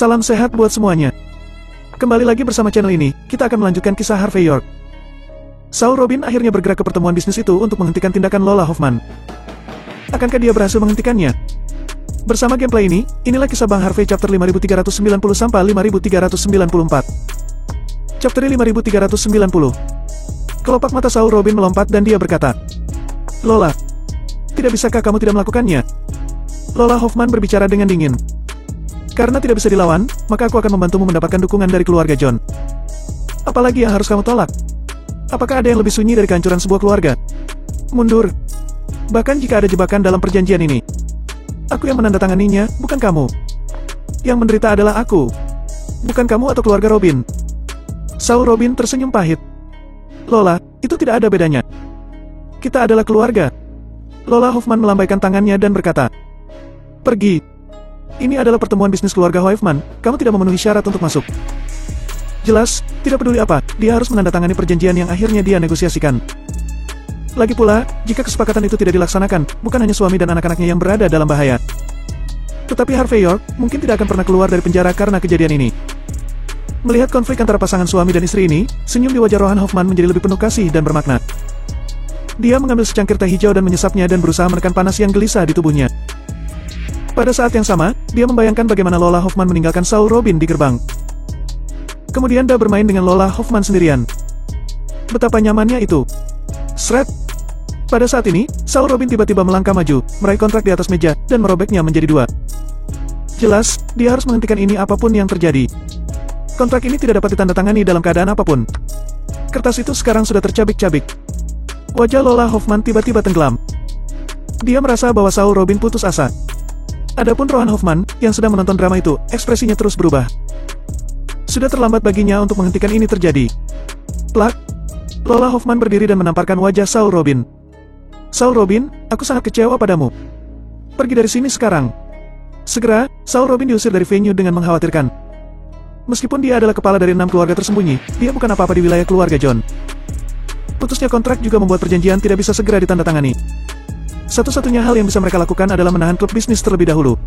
Salam sehat buat semuanya. Kembali lagi bersama channel ini, kita akan melanjutkan kisah Harvey York. Saul Robin akhirnya bergerak ke pertemuan bisnis itu untuk menghentikan tindakan Lola Hoffman. Akankah dia berhasil menghentikannya? Bersama gameplay ini, inilah kisah Bang Harvey chapter 5390 sampai 5394. Chapter 5390. Kelopak mata Saul Robin melompat dan dia berkata, "Lola, tidak bisakah kamu tidak melakukannya?" Lola Hoffman berbicara dengan dingin. "Karena tidak bisa dilawan, maka aku akan membantumu mendapatkan dukungan dari keluarga John. Apalagi yang harus kamu tolak? Apakah ada yang lebih sunyi dari kehancuran sebuah keluarga? Mundur. Bahkan jika ada jebakan dalam perjanjian ini, aku yang menandatanganinya, bukan kamu. Yang menderita adalah aku, bukan kamu atau keluarga Robin." Saul Robin tersenyum pahit. "Lola, itu tidak ada bedanya. Kita adalah keluarga." Lola Hoffman melambaikan tangannya dan berkata, "Pergi. Ini adalah pertemuan bisnis keluarga Hoffman, kamu tidak memenuhi syarat untuk masuk." Jelas, tidak peduli apa, dia harus menandatangani perjanjian yang akhirnya dia negosiasikan. Lagi pula, jika kesepakatan itu tidak dilaksanakan, bukan hanya suami dan anak-anaknya yang berada dalam bahaya. Tetapi Harvey York mungkin tidak akan pernah keluar dari penjara karena kejadian ini. Melihat konflik antara pasangan suami dan istri ini, senyum di wajah Rohan Hoffman menjadi lebih penuh kasih dan bermakna. Dia mengambil secangkir teh hijau dan menyesapnya dan berusaha menekan panas yang gelisah di tubuhnya. Pada saat yang sama, dia membayangkan bagaimana Lola Hoffman meninggalkan Saul Robin di gerbang. Kemudian dia bermain dengan Lola Hoffman sendirian. Betapa nyamannya itu. Shred. Pada saat ini, Saul Robin tiba-tiba melangkah maju, meraih kontrak di atas meja, dan merobeknya menjadi dua. Jelas, dia harus menghentikan ini apapun yang terjadi. Kontrak ini tidak dapat ditandatangani dalam keadaan apapun. Kertas itu sekarang sudah tercabik-cabik. Wajah Lola Hoffman tiba-tiba tenggelam. Dia merasa bahwa Saul Robin putus asa. Adapun Rohan Hoffman, yang sedang menonton drama itu, ekspresinya terus berubah. Sudah terlambat baginya untuk menghentikan ini terjadi. Plak. Lola Hoffman berdiri dan menamparkan wajah Saul Robin. "Saul Robin, aku sangat kecewa padamu. Pergi dari sini sekarang." Segera, Saul Robin diusir dari venue dengan mengkhawatirkan. Meskipun dia adalah kepala dari 6 keluarga tersembunyi, dia bukan apa-apa di wilayah keluarga John. Putusnya kontrak juga membuat perjanjian tidak bisa segera ditandatangani. Satu-satunya hal yang bisa mereka lakukan adalah menahan klub bisnis terlebih dahulu.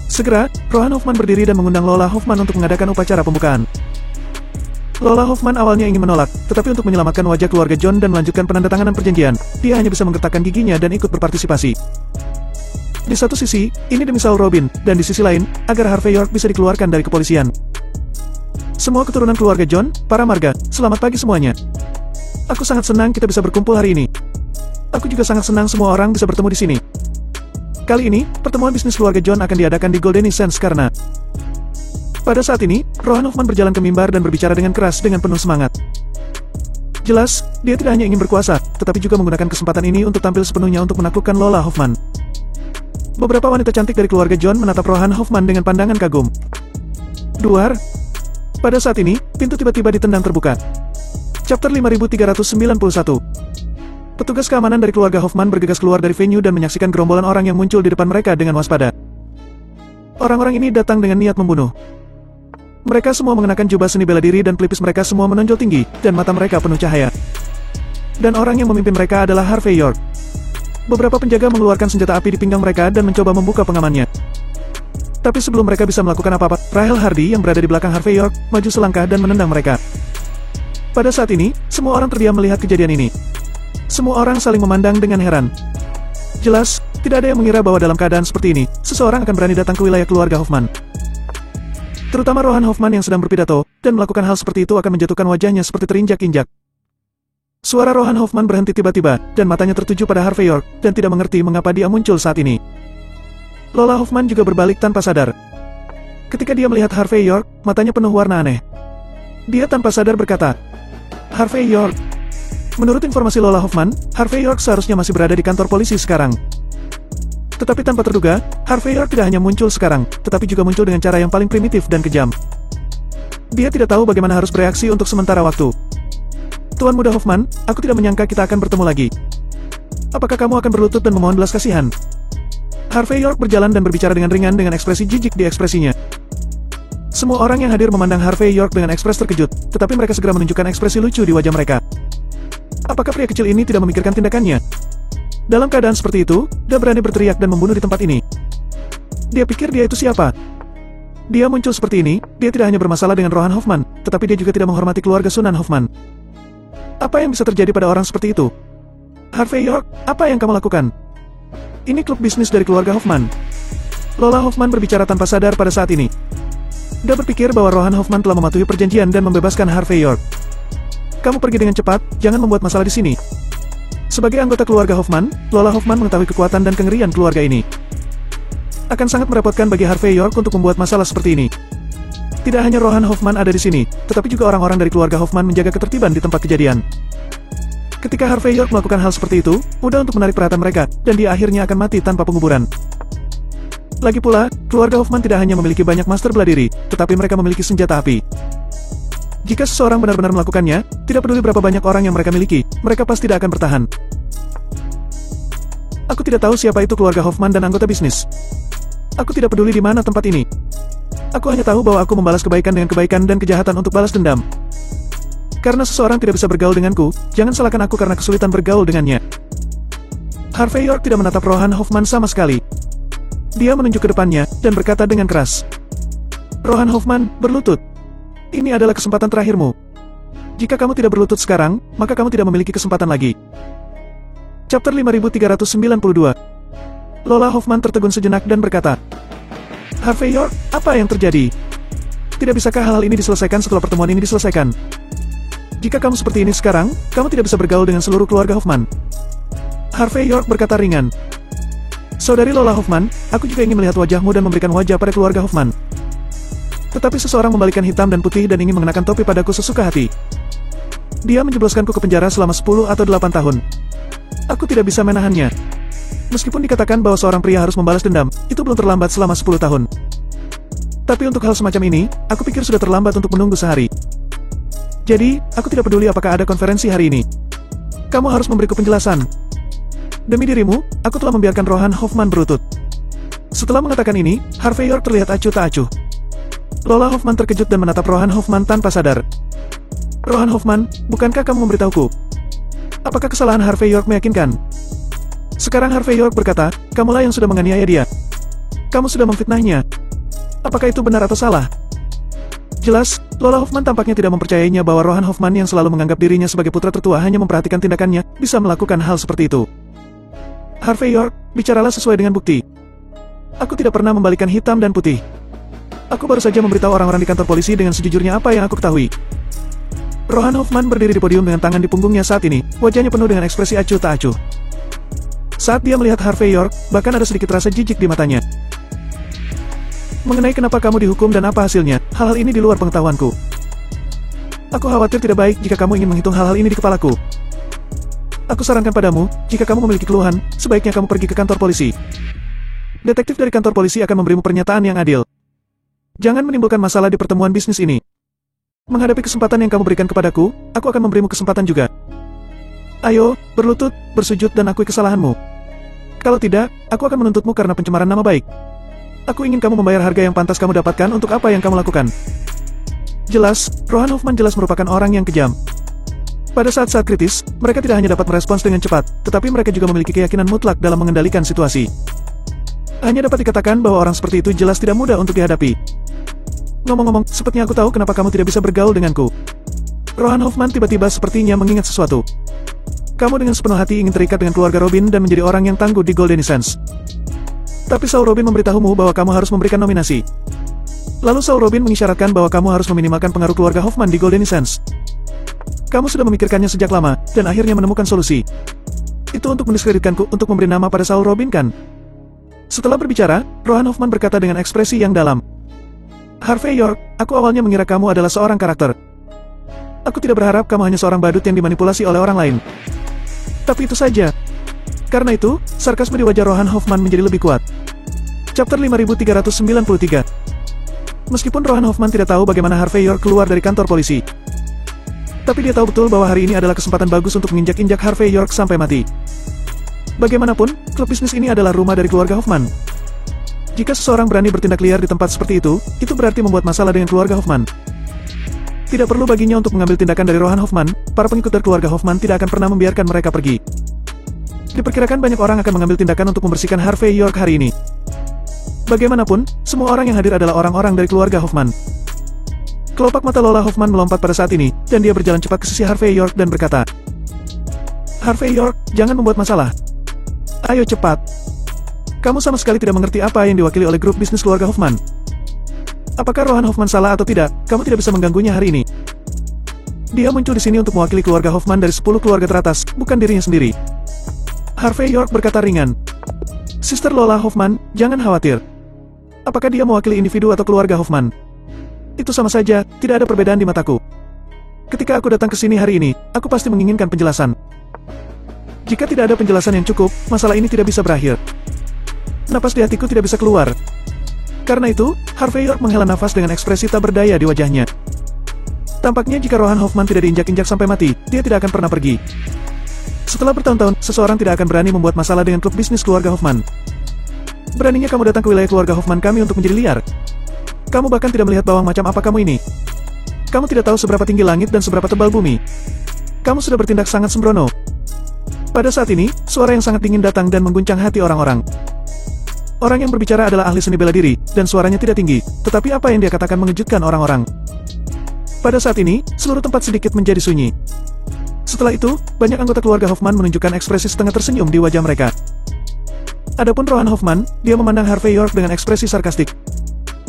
Segera, Rohan Hoffman berdiri dan mengundang Lola Hoffman untuk mengadakan upacara pembukaan. Lola Hoffman awalnya ingin menolak, tetapi untuk menyelamatkan wajah keluarga John dan melanjutkan penandatanganan perjanjian, dia hanya bisa menggertakkan giginya dan ikut berpartisipasi. Di satu sisi, ini demi Saul Robin, dan di sisi lain, agar Harvey York bisa dikeluarkan dari kepolisian. Semua keturunan keluarga John, para marga, selamat pagi semuanya. Aku sangat senang kita bisa berkumpul hari ini. Aku juga sangat senang semua orang bisa bertemu di sini. Kali ini, pertemuan bisnis keluarga John akan diadakan di Golden Sands karena... Pada saat ini, Rohan Hoffman berjalan ke mimbar dan berbicara dengan keras dengan penuh semangat. Jelas, dia tidak hanya ingin berkuasa, tetapi juga menggunakan kesempatan ini untuk tampil sepenuhnya untuk menaklukkan Lola Hoffman. Beberapa wanita cantik dari keluarga John menatap Rohan Hoffman dengan pandangan kagum. Duar. Pada saat ini, pintu tiba-tiba ditendang terbuka. Chapter 5391. Petugas keamanan dari keluarga Hoffman bergegas keluar dari venue dan menyaksikan gerombolan orang yang muncul di depan mereka dengan waspada. Orang-orang ini datang dengan niat membunuh. Mereka semua mengenakan jubah seni bela diri dan pelipis mereka semua menonjol tinggi, dan mata mereka penuh cahaya. Dan orang yang memimpin mereka adalah Harvey York. Beberapa penjaga mengeluarkan senjata api di pinggang mereka dan mencoba membuka pengamannya. Tapi sebelum mereka bisa melakukan apa-apa, Rahel Hardy yang berada di belakang Harvey York, maju selangkah dan menendang mereka. Pada saat ini, semua orang terdiam melihat kejadian ini. Semua orang saling memandang dengan heran. Jelas, tidak ada yang mengira bahwa dalam keadaan seperti ini, seseorang akan berani datang ke wilayah keluarga Hoffman. Terutama Rohan Hoffman yang sedang berpidato, dan melakukan hal seperti itu akan menjatuhkan wajahnya seperti terinjak-injak. Suara Rohan Hoffman berhenti tiba-tiba, dan matanya tertuju pada Harvey York, dan tidak mengerti mengapa dia muncul saat ini. Lola Hoffman juga berbalik tanpa sadar. Ketika dia melihat Harvey York, matanya penuh warna aneh. Dia tanpa sadar berkata, "Harvey York." Menurut informasi Lola Hoffman, Harvey York seharusnya masih berada di kantor polisi sekarang. Tetapi tanpa terduga, Harvey York tidak hanya muncul sekarang, tetapi juga muncul dengan cara yang paling primitif dan kejam. Dia tidak tahu bagaimana harus bereaksi untuk sementara waktu. "Tuan Muda Hoffman, aku tidak menyangka kita akan bertemu lagi. Apakah kamu akan berlutut dan memohon belas kasihan?" Harvey York berjalan dan berbicara dengan ringan dengan ekspresi jijik di ekspresinya. Semua orang yang hadir memandang Harvey York dengan ekspres terkejut, tetapi mereka segera menunjukkan ekspresi lucu di wajah mereka. Apakah pria kecil ini tidak memikirkan tindakannya? Dalam keadaan seperti itu, dia berani berteriak dan membunuh di tempat ini. Dia pikir dia itu siapa? Dia muncul seperti ini, dia tidak hanya bermasalah dengan Rohan Hoffman, tetapi dia juga tidak menghormati keluarga Sunan Hoffman. Apa yang bisa terjadi pada orang seperti itu? Harvey York, apa yang kamu lakukan? Ini klub bisnis dari keluarga Hoffman. Lola Hoffman berbicara tanpa sadar pada saat ini. Dia berpikir bahwa Rohan Hoffman telah mematuhi perjanjian dan membebaskan Harvey York. Kamu pergi dengan cepat, jangan membuat masalah di sini. Sebagai anggota keluarga Hoffman, Lola Hoffman mengetahui kekuatan dan kengerian keluarga ini. Akan sangat merepotkan bagi Harvey York untuk membuat masalah seperti ini. Tidak hanya Rohan Hoffman ada di sini, tetapi juga orang-orang dari keluarga Hoffman menjaga ketertiban di tempat kejadian. Ketika Harvey York melakukan hal seperti itu, mudah untuk menarik perhatian mereka, dan dia akhirnya akan mati tanpa penguburan. Lagi pula, keluarga Hoffman tidak hanya memiliki banyak master bela diri, tetapi mereka memiliki senjata api. Jika seseorang benar-benar melakukannya, tidak peduli berapa banyak orang yang mereka miliki, mereka pasti tidak akan bertahan. Aku tidak tahu siapa itu keluarga Hoffman dan anggota bisnis. Aku tidak peduli di mana tempat ini. Aku hanya tahu bahwa aku membalas kebaikan dengan kebaikan dan kejahatan untuk balas dendam. Karena seseorang tidak bisa bergaul denganku, jangan salahkan aku karena kesulitan bergaul dengannya. Harvey York tidak menatap Rohan Hoffman sama sekali. Dia menunjuk ke depannya, dan berkata dengan keras. Rohan Hoffman, berlutut. Ini adalah kesempatan terakhirmu. Jika kamu tidak berlutut sekarang, maka kamu tidak memiliki kesempatan lagi. Chapter 5392. Lola Hoffman tertegun sejenak dan berkata, Harvey York, apa yang terjadi? Tidak bisakah hal ini diselesaikan setelah pertemuan ini diselesaikan? Jika kamu seperti ini sekarang, kamu tidak bisa bergaul dengan seluruh keluarga Hoffman. Harvey York berkata ringan. Saudari Lola Hoffman, aku juga ingin melihat wajahmu dan memberikan wajah pada keluarga Hoffman. Tetapi seseorang membalikkan hitam dan putih dan ingin mengenakan topi padaku sesuka hati. Dia menjebloskanku ke penjara selama 10 atau 8 tahun. Aku tidak bisa menahannya. Meskipun dikatakan bahwa seorang pria harus membalas dendam, itu belum terlambat selama 10 tahun. Tapi untuk hal semacam ini, aku pikir sudah terlambat untuk menunggu sehari. Jadi, aku tidak peduli apakah ada konferensi hari ini. Kamu harus memberiku penjelasan. Demi dirimu, aku telah membiarkan Rohan Hoffman berlutut. Setelah mengatakan ini, Harvey York terlihat acuh tak acuh. Lola Hoffman terkejut dan menatap Rohan Hoffman tanpa sadar. Rohan Hoffman, bukankah kamu memberitahuku? Apakah kesalahan Harvey York meyakinkan? Sekarang Harvey York berkata, kamulah yang sudah menganiaya dia. Kamu sudah memfitnahnya. Apakah itu benar atau salah? Jelas, Lola Hoffman tampaknya tidak mempercayainya bahwa Rohan Hoffman yang selalu menganggap dirinya sebagai putra tertua hanya memperhatikan tindakannya, bisa melakukan hal seperti itu. Harvey York, bicaralah sesuai dengan bukti. Aku tidak pernah membalikan hitam dan putih. Aku baru saja memberitahu orang-orang di kantor polisi dengan sejujurnya apa yang aku ketahui. Rohan Hoffman berdiri di podium dengan tangan di punggungnya saat ini, wajahnya penuh dengan ekspresi acuh tak acuh. Saat dia melihat Harvey York, bahkan ada sedikit rasa jijik di matanya. Mengenai kenapa kamu dihukum dan apa hasilnya, hal-hal ini di luar pengetahuanku. Aku khawatir tidak baik jika kamu ingin menghitung hal-hal ini di kepalaku. Aku sarankan padamu, jika kamu memiliki keluhan, sebaiknya kamu pergi ke kantor polisi. Detektif dari kantor polisi akan memberimu pernyataan yang adil. Jangan menimbulkan masalah di pertemuan bisnis ini. Menghadapi kesempatan yang kamu berikan kepadaku, aku akan memberimu kesempatan juga. Ayo, berlutut, bersujud dan akui kesalahanmu. Kalau tidak, aku akan menuntutmu karena pencemaran nama baik. Aku ingin kamu membayar harga yang pantas kamu dapatkan untuk apa yang kamu lakukan. Jelas, Rohan Hoffman jelas merupakan orang yang kejam. Pada saat-saat kritis, mereka tidak hanya dapat merespons dengan cepat, tetapi mereka juga memiliki keyakinan mutlak dalam mengendalikan situasi. Hanya dapat dikatakan bahwa orang seperti itu jelas tidak mudah untuk dihadapi. Ngomong-ngomong, sepertinya aku tahu kenapa kamu tidak bisa bergaul denganku. Rohan Hoffman tiba-tiba sepertinya mengingat sesuatu. Kamu dengan sepenuh hati ingin terikat dengan keluarga Robin dan menjadi orang yang tangguh di Golden Essence. Tapi Saul Robin memberitahumu bahwa kamu harus memberikan nominasi. Lalu Saul Robin mengisyaratkan bahwa kamu harus meminimalkan pengaruh keluarga Hoffman di Golden Essence. Kamu sudah memikirkannya sejak lama, dan akhirnya menemukan solusi. Itu untuk mendiskreditkanku untuk memberi nama pada Saul Robin kan? Setelah berbicara, Rohan Hoffman berkata dengan ekspresi yang dalam. Harvey York, aku awalnya mengira kamu adalah seorang karakter. Aku tidak berharap kamu hanya seorang badut yang dimanipulasi oleh orang lain. Tapi itu saja. Karena itu, sarkasme di wajah Rohan Hoffman menjadi lebih kuat. Chapter 5393. Meskipun Rohan Hoffman tidak tahu bagaimana Harvey York keluar dari kantor polisi, tapi dia tahu betul bahwa hari ini adalah kesempatan bagus untuk menginjak-injak Harvey York sampai mati. Bagaimanapun, klub bisnis ini adalah rumah dari keluarga Hoffman. Jika seseorang berani bertindak liar di tempat seperti itu berarti membuat masalah dengan keluarga Hoffman. Tidak perlu baginya untuk mengambil tindakan dari Rohan Hoffman, para pengikut dari keluarga Hoffman tidak akan pernah membiarkan mereka pergi. Diperkirakan banyak orang akan mengambil tindakan untuk membersihkan Harvey York hari ini. Bagaimanapun, semua orang yang hadir adalah orang-orang dari keluarga Hoffman. Kelopak mata Lola Hoffman melompat pada saat ini, dan dia berjalan cepat ke sisi Harvey York dan berkata, "Harvey York, jangan membuat masalah. Ayo cepat. Kamu sama sekali tidak mengerti apa yang diwakili oleh grup bisnis keluarga Hoffman. Apakah Rohan Hoffman salah atau tidak, kamu tidak bisa mengganggunya hari ini. Dia muncul di sini untuk mewakili keluarga Hoffman dari 10 keluarga teratas, bukan dirinya sendiri." Harvey York berkata ringan, "Sister Lola Hoffman, jangan khawatir. Apakah dia mewakili individu atau keluarga Hoffman? Itu sama saja, tidak ada perbedaan di mataku. Ketika aku datang ke sini hari ini, aku pasti menginginkan penjelasan. Jika tidak ada penjelasan yang cukup, masalah ini tidak bisa berakhir. Napas di hatiku tidak bisa keluar." Karena itu, Harvey York menghela nafas dengan ekspresi tak berdaya di wajahnya. Tampaknya jika Rohan Hoffman tidak diinjak-injak sampai mati, dia tidak akan pernah pergi. Setelah bertahun-tahun, seseorang tidak akan berani membuat masalah dengan klub bisnis keluarga Hoffman. Beraninya kamu datang ke wilayah keluarga Hoffman kami untuk menjadi liar. Kamu bahkan tidak melihat bawang macam apa kamu ini. Kamu tidak tahu seberapa tinggi langit dan seberapa tebal bumi. Kamu sudah bertindak sangat sembrono." Pada saat ini, suara yang sangat dingin datang dan mengguncang hati orang-orang. Orang yang berbicara adalah ahli seni bela diri, dan suaranya tidak tinggi, tetapi apa yang dia katakan mengejutkan orang-orang. Pada saat ini, seluruh tempat sedikit menjadi sunyi. Setelah itu, banyak anggota keluarga Hoffman menunjukkan ekspresi setengah tersenyum di wajah mereka. Adapun Rohan Hoffman, dia memandang Harvey York dengan ekspresi sarkastik.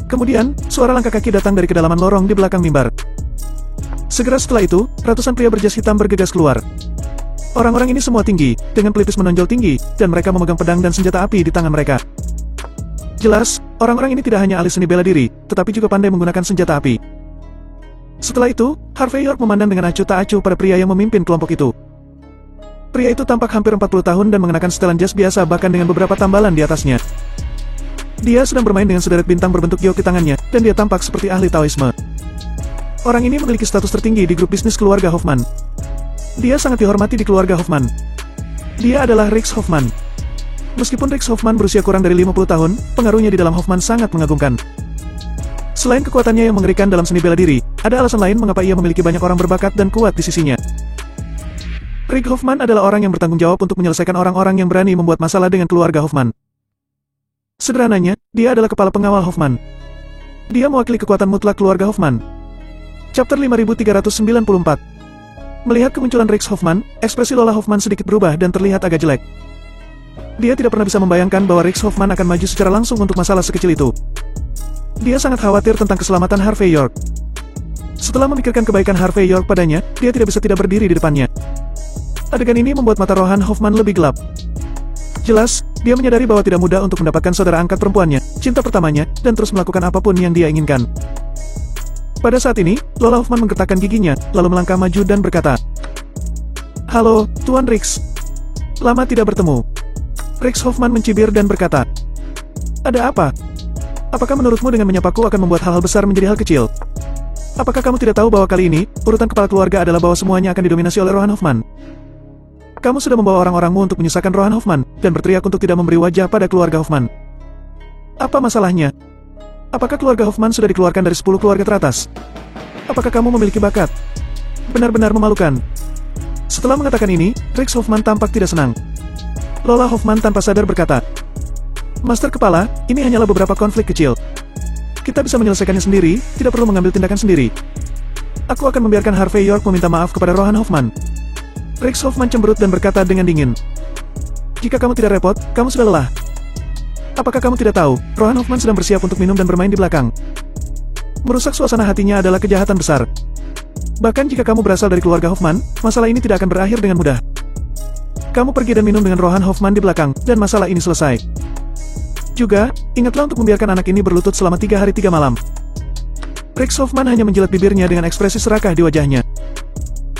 Kemudian, suara langkah kaki datang dari kedalaman lorong di belakang mimbar. Segera setelah itu, ratusan pria berjas hitam bergegas keluar. Orang-orang ini semua tinggi, dengan pelipis menonjol tinggi, dan mereka memegang pedang dan senjata api di tangan mereka. Jelas, orang-orang ini tidak hanya ahli seni bela diri, tetapi juga pandai menggunakan senjata api. Setelah itu, Harvey York memandang dengan acuh tak acuh pada pria yang memimpin kelompok itu. Pria itu tampak hampir 40 tahun dan mengenakan setelan jas biasa bahkan dengan beberapa tambalan di atasnya. Dia sedang bermain dengan sederet bintang berbentuk giok di tangannya, dan dia tampak seperti ahli Taoisme. Orang ini memiliki status tertinggi di grup bisnis keluarga Hoffman. Dia sangat dihormati di keluarga Hoffman. Dia adalah Rex Hoffman. Meskipun Rex Hoffman berusia kurang dari 50 tahun, pengaruhnya di dalam Hoffman sangat mengagumkan. Selain kekuatannya yang mengerikan dalam seni bela diri, ada alasan lain mengapa ia memiliki banyak orang berbakat dan kuat di sisinya. Rick Hoffman adalah orang yang bertanggung jawab untuk menyelesaikan orang-orang yang berani membuat masalah dengan keluarga Hoffman. Sederhananya, dia adalah kepala pengawal Hoffman. Dia mewakili kekuatan mutlak keluarga Hoffman. Chapter 5394. Melihat kemunculan Rex Hoffman, ekspresi Lola Hoffman sedikit berubah dan terlihat agak jelek. Dia tidak pernah bisa membayangkan bahwa Rex Hoffman akan maju secara langsung untuk masalah sekecil itu. Dia sangat khawatir tentang keselamatan Harvey York. Setelah memikirkan kebaikan Harvey York padanya, dia tidak bisa tidak berdiri di depannya. Adegan ini membuat mata Rohan Hoffman lebih gelap. Jelas, dia menyadari bahwa tidak mudah untuk mendapatkan saudara angkat perempuannya, cinta pertamanya, dan terus melakukan apapun yang dia inginkan. Pada saat ini, Lola Hoffman menggertakkan giginya, lalu melangkah maju dan berkata, "Halo, Tuan Rex. Lama tidak bertemu." Rex Hoffman mencibir dan berkata, "Ada apa? Apakah menurutmu dengan menyapaku akan membuat hal-hal besar menjadi hal kecil? Apakah kamu tidak tahu bahwa kali ini, urutan kepala keluarga adalah bahwa semuanya akan didominasi oleh Rohan Hoffman? Kamu sudah membawa orang-orangmu untuk menyusahkan Rohan Hoffman, dan berteriak untuk tidak memberi wajah pada keluarga Hoffman. Apa masalahnya? Apakah keluarga Hoffman sudah dikeluarkan dari 10 keluarga teratas? Apakah kamu memiliki bakat? Benar-benar memalukan." Setelah mengatakan ini, Rex Hoffman tampak tidak senang. Lola Hoffman tanpa sadar berkata, "Master Kepala, ini hanyalah beberapa konflik kecil. Kita bisa menyelesaikannya sendiri, tidak perlu mengambil tindakan sendiri. Aku akan membiarkan Harvey York meminta maaf kepada Rohan Hoffman." Rex Hoffman cemberut dan berkata dengan dingin, "Jika kamu tidak repot, kamu sudah lelah. Apakah kamu tidak tahu, Rohan Hoffman sedang bersiap untuk minum dan bermain di belakang? Merusak suasana hatinya adalah kejahatan besar. Bahkan jika kamu berasal dari keluarga Hoffman, masalah ini tidak akan berakhir dengan mudah. Kamu pergi dan minum dengan Rohan Hoffman di belakang, dan masalah ini selesai. Juga, ingatlah untuk membiarkan anak ini berlutut selama 3 hari 3 malam." Rex Hoffman hanya menjilat bibirnya dengan ekspresi serakah di wajahnya.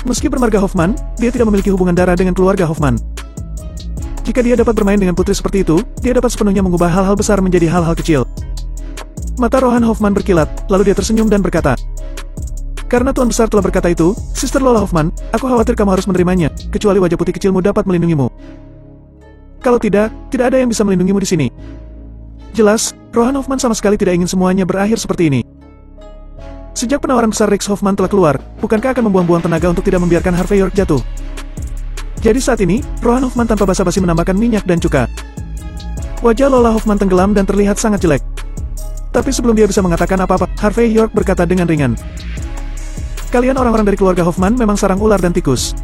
Meski bermarga Hoffman, dia tidak memiliki hubungan darah dengan keluarga Hoffman. Jika dia dapat bermain dengan putri seperti itu, dia dapat sepenuhnya mengubah hal-hal besar menjadi hal-hal kecil. Mata Rohan Hoffman berkilat, lalu dia tersenyum dan berkata, "Karena Tuan Besar telah berkata itu, Sister Lola Hoffman, aku khawatir kamu harus menerimanya, kecuali wajah putih kecilmu dapat melindungimu. Kalau tidak, tidak ada yang bisa melindungimu di sini." Jelas, Rohan Hoffman sama sekali tidak ingin semuanya berakhir seperti ini. Sejak penawaran besar Rex Hoffman telah keluar, bukankah akan membuang-buang tenaga untuk tidak membiarkan Harvey York jatuh? Jadi saat ini, Rohan Hoffman tanpa basa-basi menambahkan minyak dan cuka. Wajah Lola Hoffman tenggelam dan terlihat sangat jelek. Tapi sebelum dia bisa mengatakan apa-apa, Harvey York berkata dengan ringan. Kalian orang-orang dari keluarga Hoffman memang sarang ular dan tikus.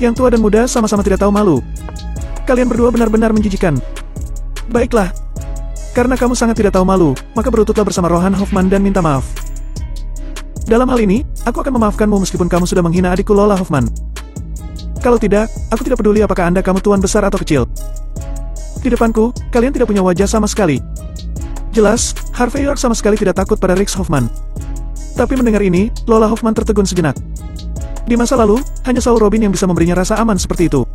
Yang tua dan muda sama-sama tidak tahu malu. Kalian berdua benar-benar menjijikan. Baiklah. Karena kamu sangat tidak tahu malu, maka berlututlah bersama Rohan Hoffman dan minta maaf. Dalam hal ini, aku akan memaafkanmu meskipun kamu sudah menghina adikku Lola Hoffman. Kalau tidak, aku tidak peduli apakah kamu tuan besar atau kecil. Di depanku, kalian tidak punya wajah sama sekali. Jelas, Harvey York sama sekali tidak takut pada Rex Hoffman. Tapi mendengar ini, Lola Hoffman tertegun sejenak. Di masa lalu, hanya Saul Robin yang bisa memberinya rasa aman seperti itu.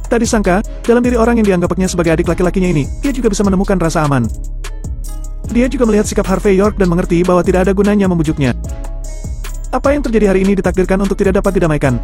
Tak disangka, dalam diri orang yang dianggapnya sebagai adik laki-lakinya ini, dia juga bisa menemukan rasa aman. Dia juga melihat sikap Harvey York dan mengerti bahwa tidak ada gunanya membujuknya. Apa yang terjadi hari ini ditakdirkan untuk tidak dapat didamaikan.